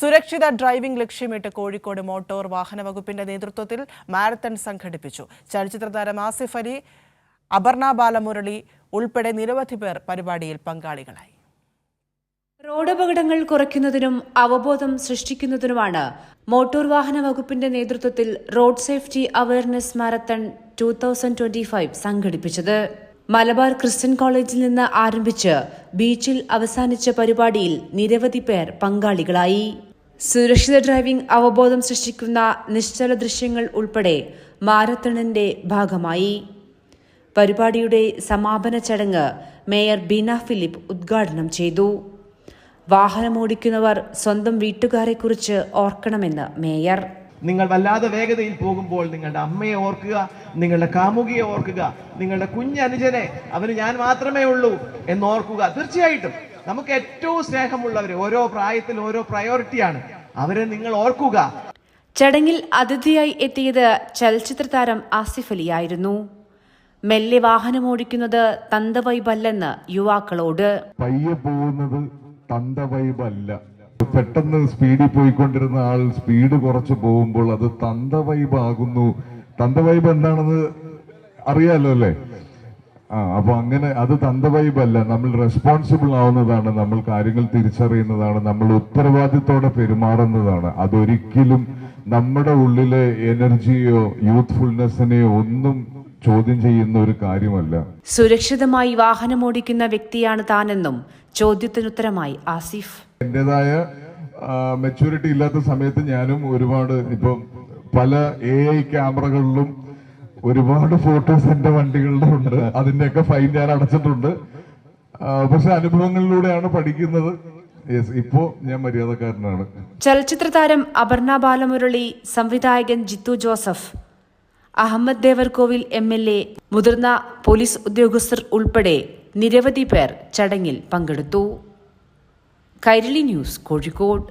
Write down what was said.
സുരക്ഷിത ഡ്രൈവിംഗ് ലക്ഷ്യമിട്ട് കോഴിക്കോട് മോട്ടോർ വാഹന വകുപ്പിന്റെ നേതൃത്വത്തിൽ മാരത്തൺ സംഘടിപ്പിച്ചു. ചലച്ചിത്ര താരം ആസിഫ് അലി, അപർണ ബാലമുരളി ഉൾപ്പെടെ നിരവധി പേർ പരിപാടിയിൽ പങ്കാളികളായി. റോഡപകടങ്ങൾ കുറയ്ക്കുന്നതിനും അവബോധം സൃഷ്ടിക്കുന്നതിനുമാണ് മോട്ടോർ വാഹന വകുപ്പിന്റെ നേതൃത്വത്തിൽ റോഡ് സേഫ്റ്റി അവയർനെസ് മാരത്തൺ 2025 സംഘടിപ്പിച്ചത്. മലബാർ ക്രിസ്ത്യൻ കോളേജിൽ നിന്ന് ആരംഭിച്ച് ബീച്ചിൽ അവസാനിച്ച പരിപാടിയിൽ നിരവധി പേർ പങ്കാളികളായി. സുരക്ഷിത ഡ്രൈവിംഗ് അവബോധം സൃഷ്ടിക്കുന്ന നിശ്ചല ദൃശ്യങ്ങൾ ഉൾപ്പെടെ മാരത്തണിന്റെ ഭാഗമായി. പരിപാടിയുടെ സമാപന ചടങ്ങ് മേയർ ബീന ഫിലിപ്പ് ഉദ്ഘാടനം ചെയ്തു. വാഹനമോടിക്കുന്നവർ സ്വന്തം വീട്ടുകാരെക്കുറിച്ച് ഓർക്കണമെന്ന് മേയർ. നിങ്ങൾ വല്ലാതെ വേഗതയിൽ പോകുമ്പോൾ നിങ്ങളുടെ അമ്മയെ ഓർക്കുക, നിങ്ങളുടെ കാമുകിയെ ഓർക്കുക, നിങ്ങളുടെ കുഞ്ഞനുജനെ അവന് ഞാൻ മാത്രമേ ഉള്ളൂ എന്നോർക്കുക. തീർച്ചയായിട്ടും നമുക്ക് ഏറ്റവും സ്നേഹമുള്ളവര് ഓരോ പ്രായത്തിൽ ഓരോ പ്രയോറിറ്റിയാണ്, അവരെ നിങ്ങൾ ഓർക്കുക. ചടങ്ങിൽ അതിഥിയായി എത്തിയത് ചലച്ചിത്ര താരം ആസിഫ് അലിയായിരുന്നു. മെല്ലെ വാഹനമോടിക്കുന്നത് തന്തവൈബല്ലെന്ന് യുവാക്കളോട്. പയ്യെ പോകുന്നത് തന്തവൈബല്ല. പെട്ടെന്ന് സ്പീഡിൽ പോയിക്കൊണ്ടിരുന്ന ആൾ സ്പീഡ് കുറച്ച് പോകുമ്പോൾ അത് തന്തവൈബാകുന്നു. തന്തവൈബ് എന്താണെന്ന് അറിയാലോ അല്ലേ? അപ്പൊ അങ്ങനെ അത് തന്തവൈബല്ല. നമ്മൾ റെസ്പോൺസിബിൾ ആവുന്നതാണ്, നമ്മൾ കാര്യങ്ങൾ തിരിച്ചറിയുന്നതാണ്, നമ്മൾ ഉത്തരവാദിത്തോടെ പെരുമാറുന്നതാണ്. അതൊരിക്കലും നമ്മുടെ ഉള്ളിലെ എനർജിയോ യൂത്ത്ഫുൾനെസ്സിനെയോ ഒന്നും ചോദ്യം ചെയ്യുന്ന ഒരു കാര്യമല്ല. സുരക്ഷിതമായി വാഹനമോടിക്കുന്ന വ്യക്തിയാണ് താനെന്നും ചോദ്യത്തിനുത്തരമായി ആസിഫ്. എന്റേതായ മെച്യൂരിറ്റി ഇല്ലാത്ത സമയത്ത് ഞാനും ഒരുപാട് ഇപ്പം പല AI ക്യാമറകളിലും ഒരുപാട് ഫോട്ടോസ് എന്റെ വണ്ടികളുടെ ഉണ്ട്. അതിന്റെയൊക്കെ ഫൈൻ ഞാൻ അടച്ചിട്ടുണ്ട്. പക്ഷെ അനുഭവങ്ങളിലൂടെയാണ് പഠിക്കുന്നത്. ഇപ്പോ ഞാൻ മര്യാദക്കാരനാണ്. ചലച്ചിത്ര താരം അപർണ ബാലമുരളി, സംവിധായകൻ ജിത്തു ജോസഫ്, അഹമ്മദ് ദേവർകോവിൽ MLA, മുതിർന്ന പോലീസ് ഉദ്യോഗസ്ഥർ ഉൾപ്പെടെ നിരവധി പേർ ചടങ്ങിൽ പങ്കെടുത്തു. കൈരളി ന്യൂസ്, കോഴിക്കോട്.